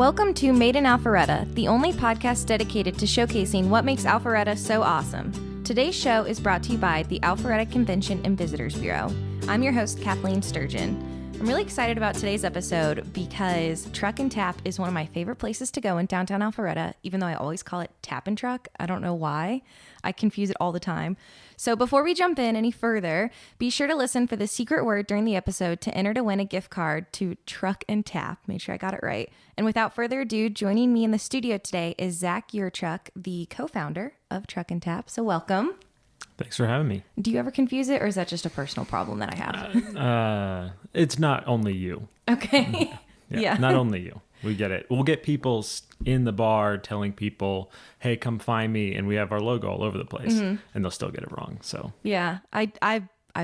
Welcome to Made in Alpharetta, the only podcast dedicated to showcasing what makes Alpharetta so awesome. Today's show is brought to you by the Alpharetta Convention and Visitors Bureau. I'm your host, Kathleen Sturgeon. I'm really excited about today's episode because Truck and Tap is one of my favorite places to go in downtown Alpharetta, even though I always call it Tap and Truck. I don't know why. I confuse it all the time. So before we jump in any further, be sure to listen for the secret word during the episode to enter to win a gift card to Truck and Tap. Make sure I got it right. And without further ado, joining me in the studio today is Zach Yurchuck, the co-founder of Truck and Tap. So welcome. Thanks for having me. Do you ever confuse it, or is that just a personal problem that I have? It's not only you. Okay. Yeah. Not only you. We get it. We'll get people in the bar telling people, hey, come find me. And we have our logo all over the place. And they'll still get it wrong. So yeah, I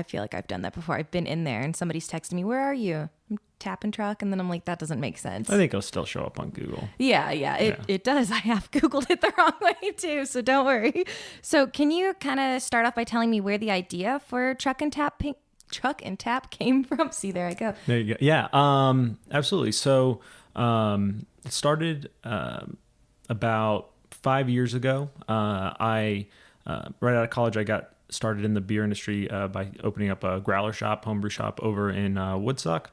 feel like I've done that before. I've been in there and somebody's texting me, where are you? I'm tapping truck. And then I'm like, that doesn't make sense. I think it'll still show up on Google. Yeah, it does. I have Googled it the wrong way too. So don't worry. So can you kind of start off by telling me where the idea for Truck and Tap came from? See, there I go. There you go. Yeah, absolutely. So it started about 5 years ago. I right out of college, I got started in the beer industry by opening up a growler shop, homebrew shop over in Woodstock.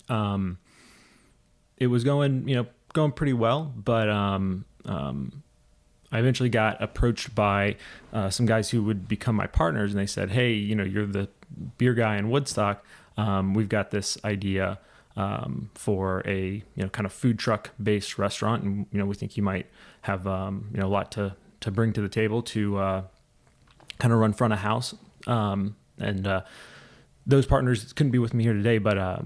It was going pretty well, but I eventually got approached by some guys who would become my partners, and they said, hey, you're the beer guy in Woodstock. We've got this idea for a kind of food truck based restaurant, and we think you might have a lot to bring to the table to kind of run front of house. And those partners couldn't be with me here today, but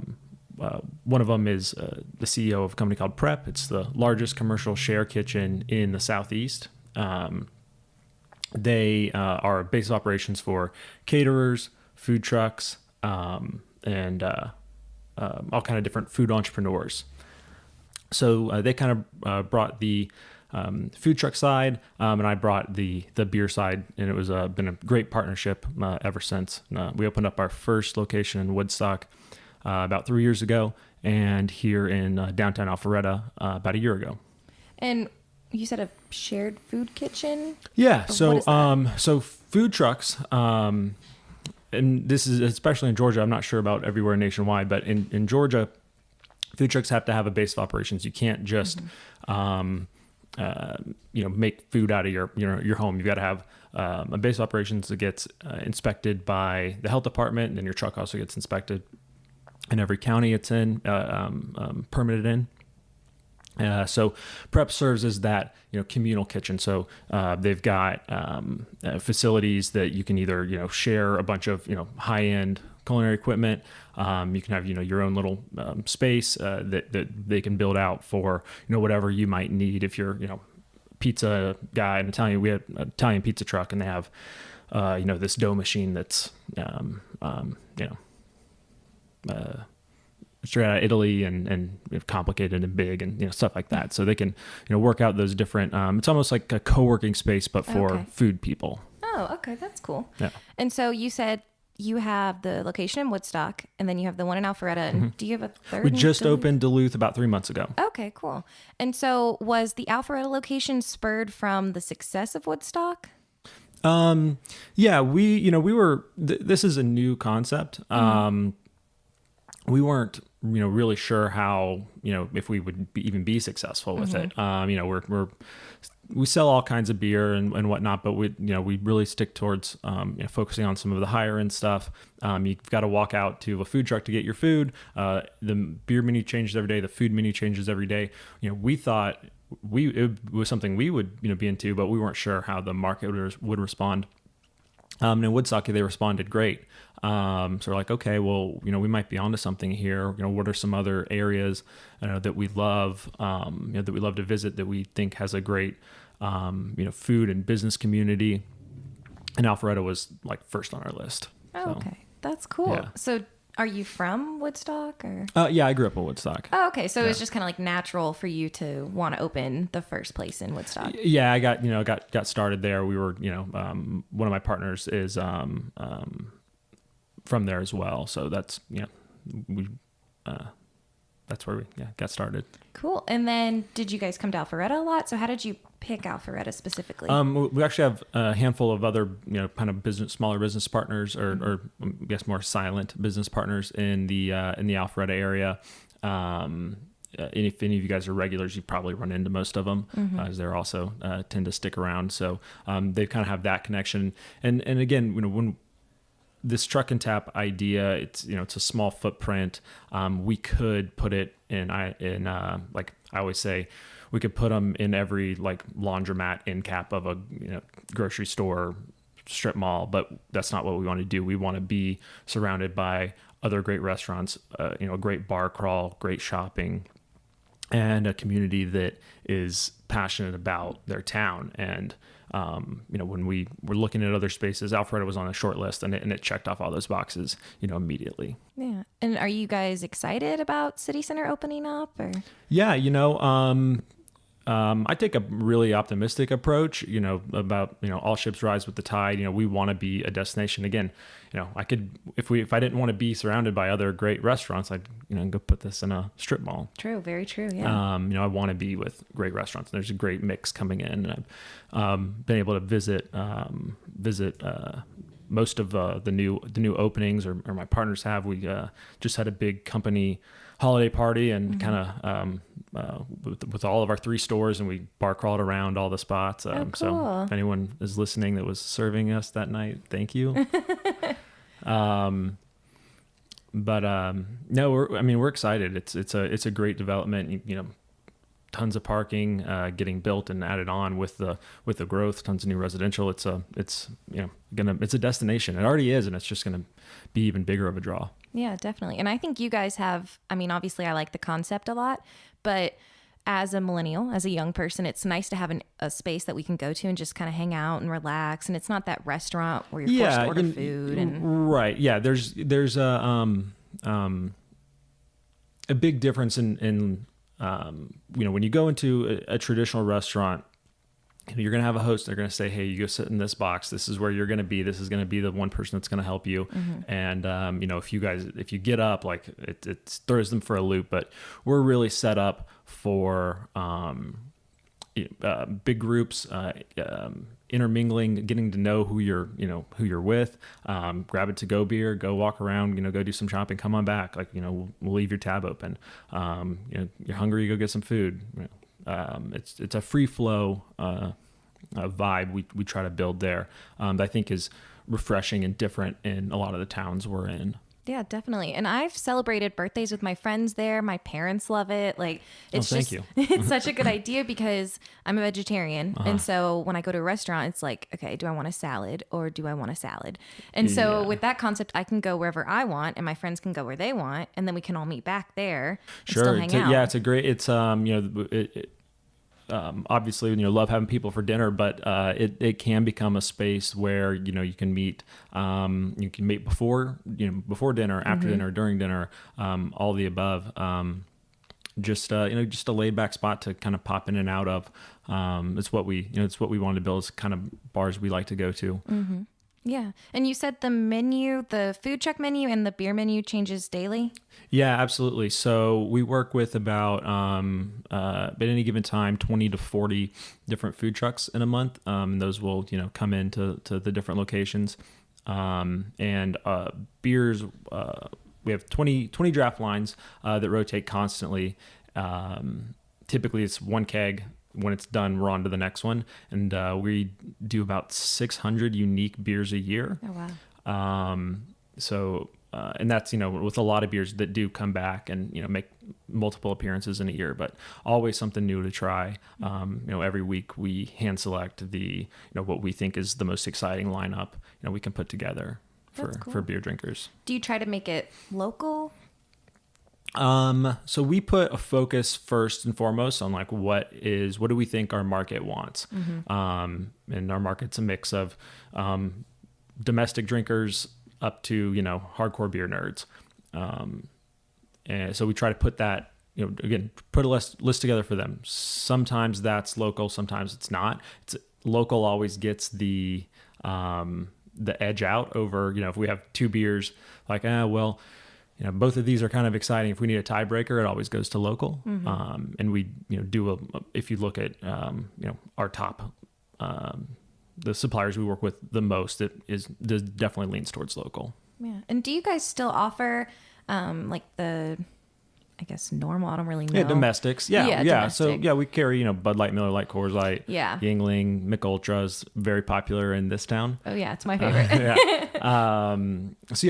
one of them is the CEO of a company called Prep. It's the largest commercial share kitchen in the Southeast. They are base of operations for caterers, food trucks, and all kind of different food entrepreneurs. So they kind of brought the food truck side, and I brought the beer side, and it was been a great partnership ever since. We opened up our first location in Woodstock about 3 years ago, and here in downtown Alpharetta about a year ago. And you said a shared food kitchen? Yeah. Or So food trucks, and this is especially in Georgia. I'm not sure about everywhere nationwide, but in Georgia, food trucks have to have a base of operations. You can't just make food out of your home. You've got to have a base of operations that gets inspected by the health department, and then your truck also gets inspected in every county it's in, permitted in. So Prep serves as that communal kitchen. So they've got facilities that you can either share a bunch of high-end culinary equipment. You can have your own little space that they can build out for whatever you might need. If you're pizza guy in Italian, we have an Italian pizza truck, and they have this dough machine that's straight out of Italy and complicated and big and stuff like that. So they can work out those different. It's almost like a co-working space, but for food people. Oh, okay, that's cool. Yeah. And so you said you have the location in Woodstock, and then you have the one in Alpharetta. And do you have a third? We just opened Duluth about 3 months ago. Okay, cool. And so was the Alpharetta location spurred from the success of Woodstock? Yeah, we were. This is a new concept. We weren't really sure how if we would even be successful with it. We sell all kinds of beer and whatnot, but we really stick towards focusing on some of the higher end stuff. You've got to walk out to a food truck to get your food. The beer menu changes every day. The food menu changes every day. We thought it was something we would be into, but we weren't sure how the market would respond. In Woodstock, they responded great. So we're like, okay, well, we might be onto something here. What are some other areas that we love, that we love to visit, that we think has a great, food and business community. And Alpharetta was like first on our list. Oh, okay. That's cool. Yeah. So are you from Woodstock or? Yeah, I grew up in Woodstock. Oh, okay. So it was just kind of like natural for you to want to open the first place in Woodstock. Yeah, I got started there. We were, one of my partners is from there as well. So that's, we that's where we got started. Cool. And then did you guys come to Alpharetta a lot? So how did you pick Alpharetta specifically? We actually have a handful of other, kind of smaller business partners, or I guess more silent business partners in the Alpharetta area. And if any of you guys are regulars, you've probably run into most of them, as they're also tend to stick around. So they kind of have that connection. And again, when this truck and tap idea, it's a small footprint. We could put it in like I always say, we could put them in every like laundromat end cap of a grocery store, strip mall, but that's not what we want to do. We want to be surrounded by other great restaurants, a great bar crawl, great shopping, and a community that is passionate about their town. And when we were looking at other spaces, Alpharetta was on a short list, and it checked off all those boxes, immediately. Yeah. And are you guys excited about City Center opening up? Or? Yeah, I take a really optimistic approach, about, all ships rise with the tide. We want to be a destination. Again, I could, if I didn't want to be surrounded by other great restaurants, I'd, go put this in a strip mall. True. Very true. Yeah. I want to be with great restaurants. There's a great mix coming in. And I've been able to visit most of the new openings, or my partners have. We just had a big company holiday party, and kind of with all of our 3 stores, and we bar crawled around all the spots. Cool. So if anyone is listening that was serving us that night, thank you. No, we're excited. It's a great development. Tons of parking getting built and added on with the growth. Tons of new residential. It's a destination. It already is, and it's just gonna be even bigger of a draw. Yeah, definitely. And I think you guys have, obviously I like the concept a lot, but as a millennial, as a young person, it's nice to have a space that we can go to and just kind of hang out and relax. And it's not that restaurant where you're forced to order food. And right. Yeah. There's a big difference in when you go into a traditional restaurant, you're going to have a host. They're going to say, hey, you go sit in this box. This is where you're going to be. This is going to be the one person that's going to help you. And, if you get up, like it throws them for a loop, but we're really set up for big groups, intermingling, getting to know who you're with, grab a to-go beer, go walk around, go do some shopping, come on back. Like, we'll leave your tab open. You're hungry, go get some food. It's a free flow vibe we try to build there, that I think is refreshing and different in a lot of the towns we're in. Yeah, definitely. And I've celebrated birthdays with my friends there. My parents love it. Like, it's thank you. It's such a good idea because I'm a vegetarian. And so when I go to a restaurant, it's like, okay, do I want a salad or do I want a salad? And so with that concept, I can go wherever I want and my friends can go where they want. And then we can all meet back there and still hang out. Yeah, it's a great, it's, obviously, love having people for dinner, but it can become a space where you can meet before dinner, after dinner, during dinner, all the above. Just a laid back spot to kind of pop in and out of. It's what we wanted to build, is kind of bars we like to go to. Yeah. And you said the menu, the food truck menu and the beer menu changes daily? Yeah, absolutely. So we work with about, at any given time, 20 to 40 different food trucks in a month. Those will, come into the different locations. And beers, we have 20 draft lines that rotate constantly. Typically it's one keg. When it's done, we're on to the next one. And we do about 600 unique beers a year. Oh, wow. And that's, with a lot of beers that do come back and, make multiple appearances in a year, but always something new to try. Every week we hand select the, what we think is the most exciting lineup, we can put together for beer drinkers. Do you try to make it local? So we put a focus first and foremost on like, what do we think our market wants? And our market's a mix of, domestic drinkers up to, hardcore beer nerds. And so we try to put that, again, put a list together for them. Sometimes that's local, sometimes it's not. It's local always gets the edge out over, if we have 2 beers, like, both of these are kind of exciting. If we need a tiebreaker, it always goes to local. And we, if you look at, our top, the suppliers we work with the most, does definitely leans towards local. Yeah. And do you guys still offer, like the, I guess, normal, I don't really know. Yeah, domestics. Yeah. Domestic. So, we carry, Bud Light, Miller Lite, Coors Light, Yingling, Mick Ultra's very popular in this town. Oh, yeah. It's my favorite.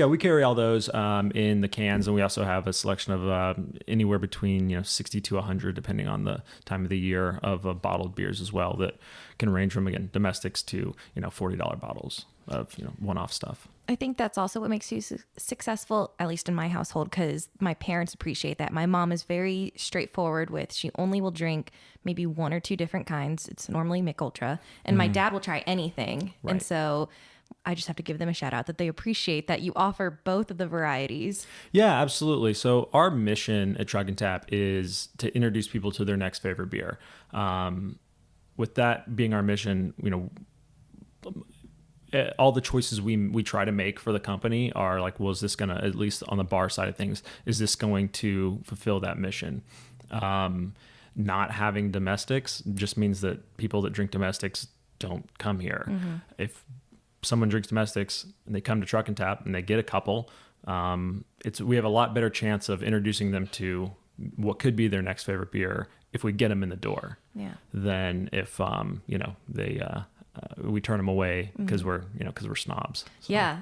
We carry all those in the cans, and we also have a selection of anywhere between 60 to 100, depending on the time of the year, of bottled beers as well, that can range from, again, domestics to $40 bottles of one-off stuff. I think that's also what makes you successful, at least in my household, because my parents appreciate that. My mom is very straightforward with, she only will drink maybe one or two different kinds. It's normally Mick Ultra, and my dad will try anything. Right. And so I just have to give them a shout out that they appreciate that you offer both of the varieties. Yeah, absolutely. So our mission at Truck and Tap is to introduce people to their next favorite beer. With that being our mission, all the choices we try to make for the company are like, well, is this going to, at least on the bar side of things, is this going to fulfill that mission? Not having domestics just means that people that drink domestics don't come here. If someone drinks domestics and they come to Truck and Tap and they get a couple, we have a lot better chance of introducing them to what could be their next favorite beer if we get them in the door, than if we turn them away because we're snobs. So. Yeah,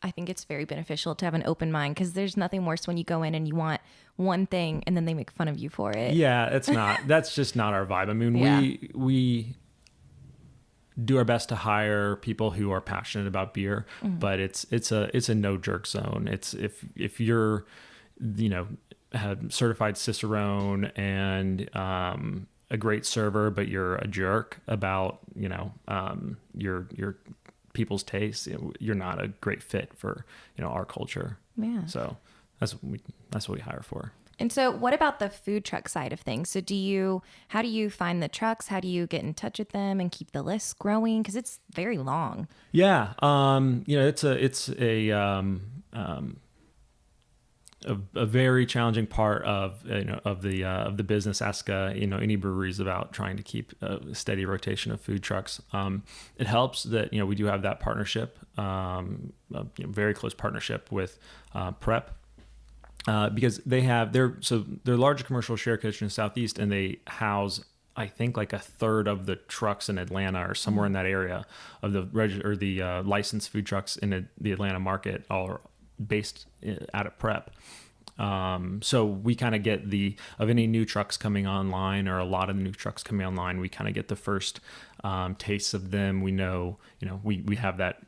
I think it's very beneficial to have an open mind, because there's nothing worse when you go in and you want one thing and then they make fun of you for it. Yeah, that's just not our vibe. I mean, we do our best to hire people who are passionate about beer, but it's a no jerk zone. It's if you're certified Cicerone and a great server, but you're a jerk about your people's tastes, you're not a great fit for our culture. Yeah. So that's what we hire for. And so what about the food truck side of things? So how do you find the trucks? How do you get in touch with them and keep the list growing? Because it's very long. Yeah. It's a very challenging part of the business. Ask any breweries about trying to keep a steady rotation of food trucks. It helps that we do have that partnership, very close partnership with Prep, because they have their larger commercial share kitchen in Southeast, and they house, I think, like a third of the trucks in Atlanta or somewhere in that area of the licensed food trucks in the Atlanta market are based out of Prep. So we kind of get of any new trucks coming online, or a lot of new trucks coming online, we kind of get the first tastes of them. We know, we have that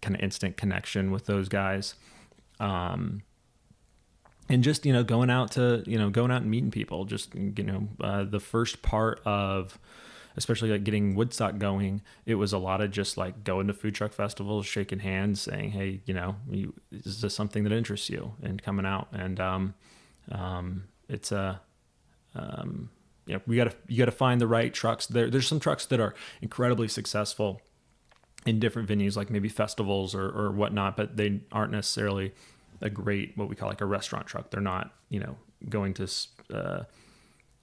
kind of instant connection with those guys. And just, going out and meeting people, just, the first part of, especially like getting Woodstock going, it was a lot of just like going to food truck festivals, shaking hands, saying, hey, is this something that interests you, and coming out. And it's you gotta find the right trucks. There's some trucks that are incredibly successful in different venues, like maybe festivals or whatnot, but they aren't necessarily a great, what we call like a restaurant truck. They're not, going to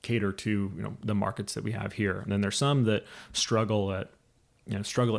cater to the markets that we have here. And then there's some that struggle at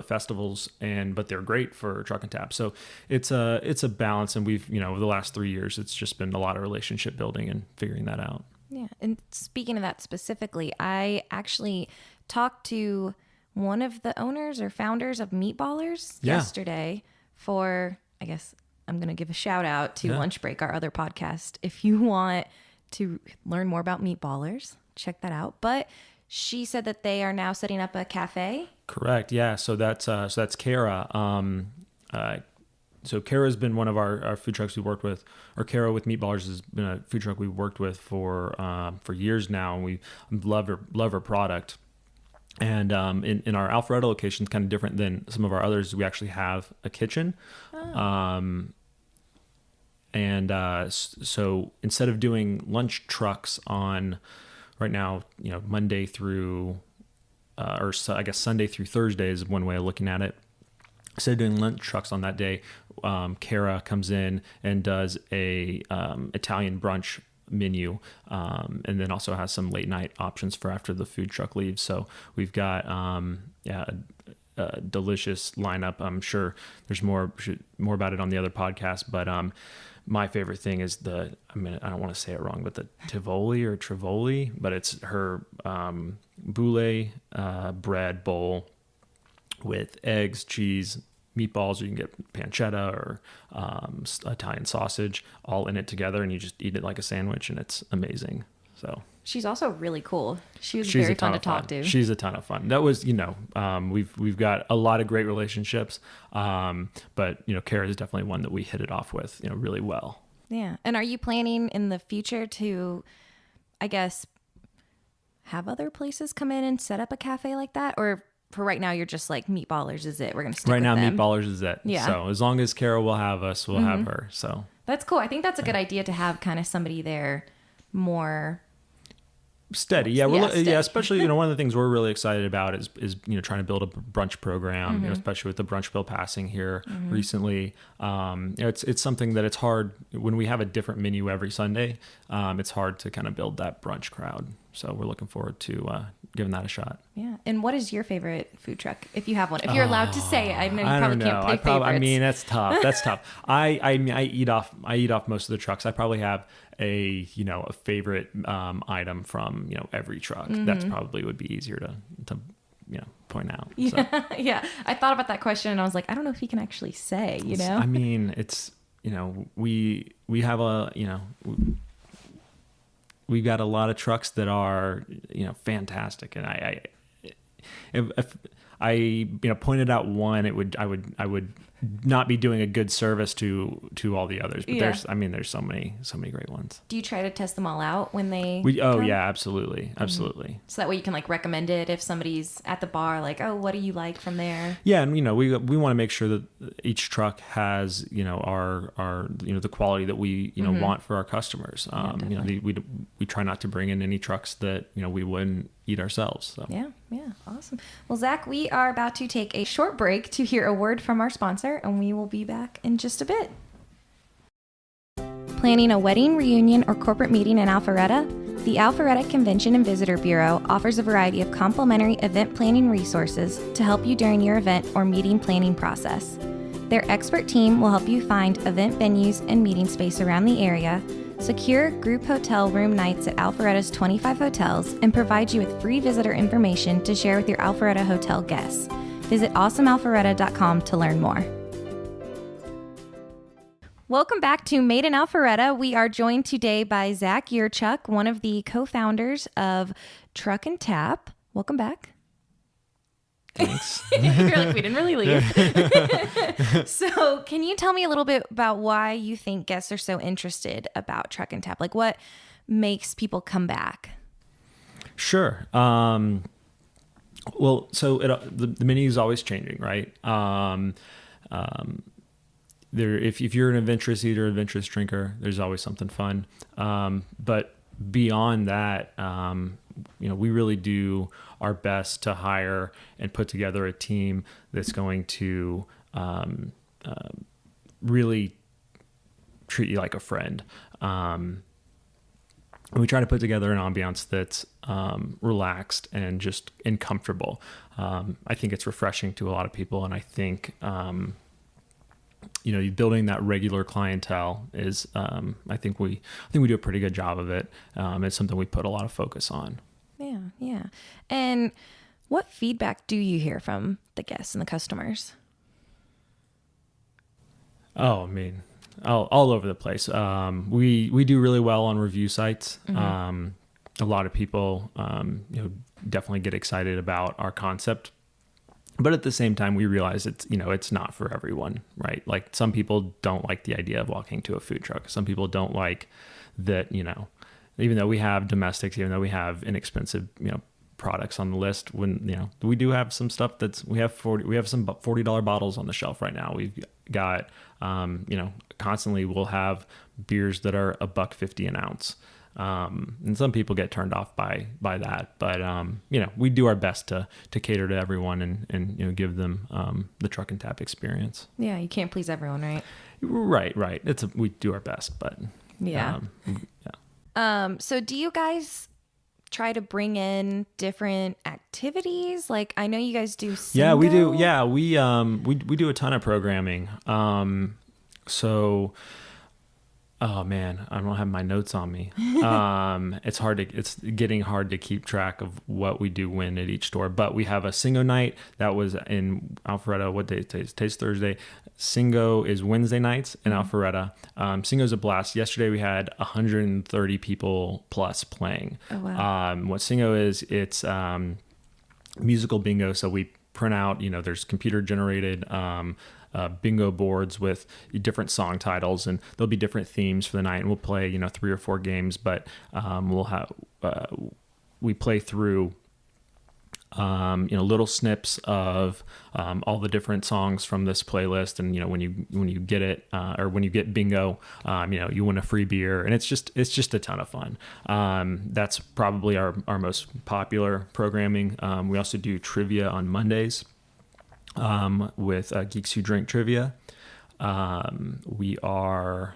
festivals, but they're great for Truck and Tap. So it's a balance, and we've over the last 3 years, it's just been a lot of relationship building and figuring that out. Yeah. And speaking of that specifically, I actually talked to one of the owners or founders of Meatballers yesterday for, I guess I'm going to give a shout out to Lunch Break, our other podcast. If you want to learn more about Meatballers, check that out. But she said that they are now setting up a cafe. Correct. Yeah. So that's Kara. So Kara's been one of our food trucks we worked with, or Kara with Meatballers has been a food truck we've worked with for years now, and we love her product. And in our Alpharetta location, it's kind of different than some of our others. We actually have a kitchen. So instead of doing lunch trucks on right now, Monday through, I guess Sunday through Thursday is one way of looking at it. Instead of doing lunch trucks on that day, Kara comes in and does a Italian brunch menu, and then also has some late night options for after the food truck leaves. So we've got a delicious lineup. I'm sure there's more about it on the other podcast, but my favorite thing is I don't want to say it wrong, but the Tivoli, but it's her boule bread bowl with eggs, cheese, meatballs, or you can get pancetta or Italian sausage all in it together, and you just eat it like a sandwich, and it's amazing. So she's also really cool. She's very fun to talk to. She's a ton of fun. That was, we've got a lot of great relationships, but Kara is definitely one that we hit it off with, really well. Yeah. And are you planning in the future to, I guess, have other places come in and set up a cafe like that, or for right now, you're just like Meatballers is it? We're going to stick with them. Meatballers is it. Yeah. So as long as Kara will have us, we'll have her. So that's cool. I think that's a good idea to have kind of somebody there more steady. Yeah. Steady. Yeah. Especially, one of the things we're really excited about is trying to build a brunch program, especially with the brunch bill passing here recently. It's something that it's hard when we have a different menu every Sunday. It's hard to kind of build that brunch crowd. So we're looking forward to giving that a shot. Yeah. And what is your favorite food truck, if you have one? If you're allowed to say it. I know you probably can't pick favorites. I mean, that's tough. That's tough. I eat off most of the trucks. I probably have a favorite item from every truck. That's probably would be easier to point out. Yeah. So. Yeah. I thought about that question and I was like, I don't know if he can actually say, I mean, it's we have we've got a lot of trucks that are, fantastic. And if I pointed out one, I would not be doing a good service to all the others. But there's so many great ones. Do you try to test them all out when they come? Yeah, absolutely. So that way you can recommend it if somebody's at the bar, what do you like from there? Yeah, and we want to make sure that each truck has our the quality that we want for our customers. We try not to bring in any trucks that we wouldn't eat ourselves. So. Yeah, awesome. Well, Zach, we are about to take a short break to hear a word from our sponsor, and we will be back in just a bit. Planning a wedding, reunion, or corporate meeting in Alpharetta? The Alpharetta Convention and Visitor Bureau offers a variety of complimentary event planning resources to help you during your event or meeting planning process. Their expert team will help you find event venues and meeting space around the area, secure group hotel room nights at Alpharetta's 25 hotels, and provide you with free visitor information to share with your Alpharetta hotel guests. Visit awesomealpharetta.com to learn more. Welcome back to Made in Alpharetta. We are joined today by Zach Yurchuck, one of the co-founders of Truck and Tap. Welcome back. Thanks. You're like, we didn't really leave. So can you tell me a little bit about why you think guests are so interested about Truck and Tap? What makes people come back? Sure. Well, so the menu is always changing, right? If you're an adventurous eater, adventurous drinker, there's always something fun. But beyond that, we really do our best to hire and put together a team that's going to really treat you like a friend. And we try to put together an ambiance that's relaxed and comfortable. I think it's refreshing to a lot of people, and I think building that regular clientele is I think we do a pretty good job of it. It's something we put a lot of focus on. Yeah. And what feedback do you hear from the guests and the customers? Oh, I mean, all over the place. We do really well on review sites. A lot of people, definitely get excited about our concept, but at the same time, we realize it's not for everyone, right? Like some people don't like the idea of walking to a food truck. Some people don't like that, even though we have domestics, even though we have inexpensive, products on the list, when, we do have some stuff we have some $40 bottles on the shelf right now. We've got, constantly we'll have beers that are $1.50 an ounce. And some people get turned off by that, but we do our best to cater to everyone and give them the truck and tap experience. Yeah, you can't please everyone, right? Right. We do our best, but yeah. So do you guys try to bring in different activities? Like, I know you guys do Singo. Yeah, we do. Yeah, we do a ton of programming. Oh man, I don't have my notes on me. It's getting hard to keep track of what we do when at each store, but we have a Singo night that was in Alpharetta. What day is today? Today's Thursday. Singo is Wednesday nights in Alpharetta. Singo's a blast. Yesterday we had 130 people plus playing. Oh, wow. What Singo is, it's musical bingo. So we print out, there's computer generated bingo boards with different song titles, and there'll be different themes for the night, and we'll play 3 or 4 games, but we play through little snips of all the different songs from this playlist, and when you get it or when you get bingo, you win a free beer, and it's just a ton of fun. That's probably our most popular programming. We also do trivia on Mondays with Geeks Who Drink Trivia. We are,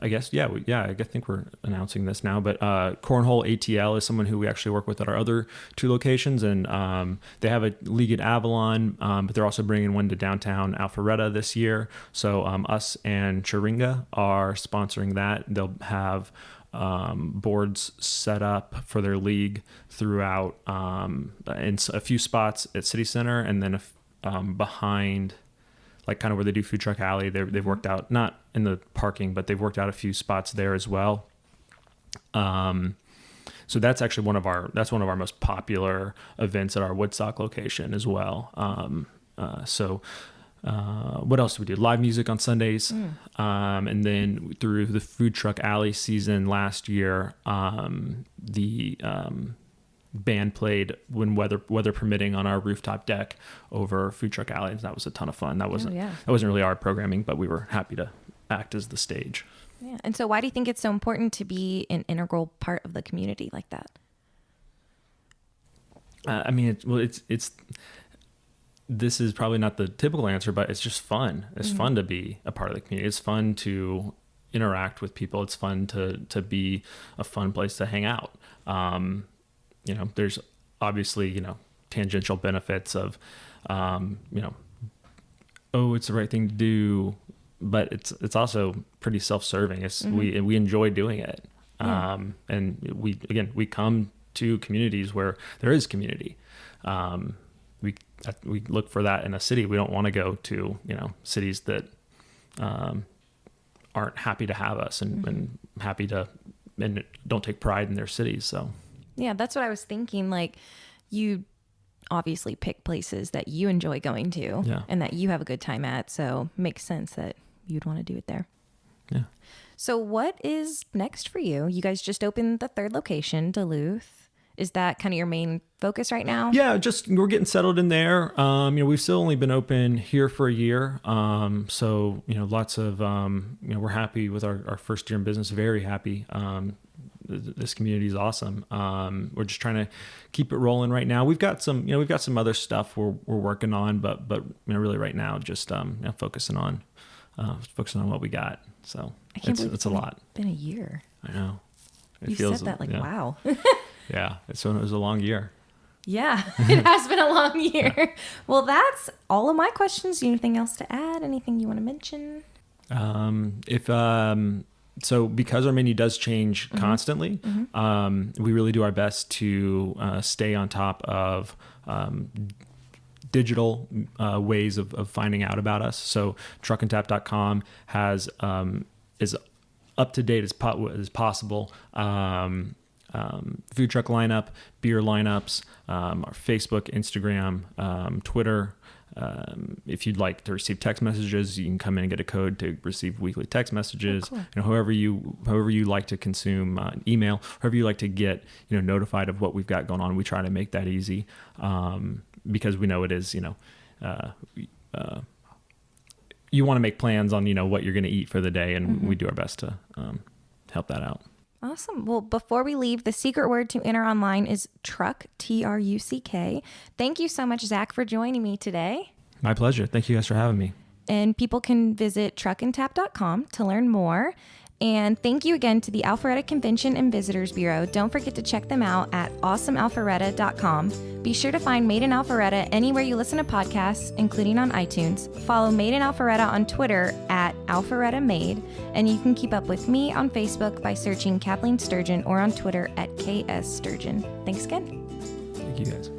I think we're announcing this now, but Cornhole ATL is someone who we actually work with at our other 2 locations, and they have a league at Avalon, but they're also bringing one to downtown Alpharetta this year. So us and Chiringa are sponsoring that. They'll have boards set up for their league throughout in a few spots at City Center, and then behind, like kind of where they do Food Truck Alley, they've worked out, not in the parking, but they've worked out a few spots there as well. So that's actually one of our most popular events at our Woodstock location as well. What else do we do? Live music on Sundays. And then through the Food Truck Alley season last year, the band played when weather permitting on our rooftop deck over Food Truck Alley. That was a ton of fun. That wasn't really our programming, but we were happy to act as the stage. Yeah. And so why do you think it's so important to be an integral part of the community like that? This is probably not the typical answer, but it's just fun. It's fun to be a part of the community. It's fun to interact with people. It's fun to be a fun place to hang out. There's obviously, tangential benefits of, it's the right thing to do, but it's also pretty self-serving. We enjoy doing it. And we come to communities where there is community. We look for that in a city. We don't want to go to, cities that aren't happy to have us and happy to, and don't take pride in their cities. So, yeah, that's what I was thinking. Like, you obviously pick places that you enjoy going to and that you have a good time at. So it makes sense that you'd want to do it there. Yeah. So what is next for you? You guys just opened the 3rd location, Duluth. Is that kind of your main focus right now? Yeah, we're getting settled in there. We've still only been open here for a year. So, lots of, we're happy with our first year in business, very happy. This community is awesome. We're just trying to keep it rolling right now. We've got some other stuff we're working on, but really right now, just, focusing on what we got. So it's a lot. Been a year. I know. You said that wow. Yeah, it was a long year. Yeah, it has been a long year. Yeah. Well, that's all of my questions. Anything else to add? Anything you want to mention? So because our menu does change constantly, we really do our best to stay on top of digital ways of finding out about us. So truckandtap.com has is up to date as possible. Food truck lineup, beer lineups, our Facebook, Instagram, Twitter. If you'd like to receive text messages, you can come in and get a code to receive weekly text messages. Oh, cool. However you like to consume email, however you like to get notified of what we've got going on, we try to make that easy because we know it is you want to make plans on what you're going to eat for the day, and we do our best to help that out. Awesome. Well, before we leave, the secret word to enter online is truck, Truck. Thank you so much, Zach, for joining me today. My pleasure. Thank you guys for having me. And people can visit truckandtap.com to learn more. And thank you again to the Alpharetta Convention and Visitors Bureau. Don't forget to check them out at awesomealpharetta.com. Be sure to find Made in Alpharetta anywhere you listen to podcasts, including on iTunes. Follow Made in Alpharetta on Twitter at AlpharettaMade. And you can keep up with me on Facebook by searching Kathleen Sturgeon or on Twitter at KS Sturgeon. Thanks again. Thank you guys.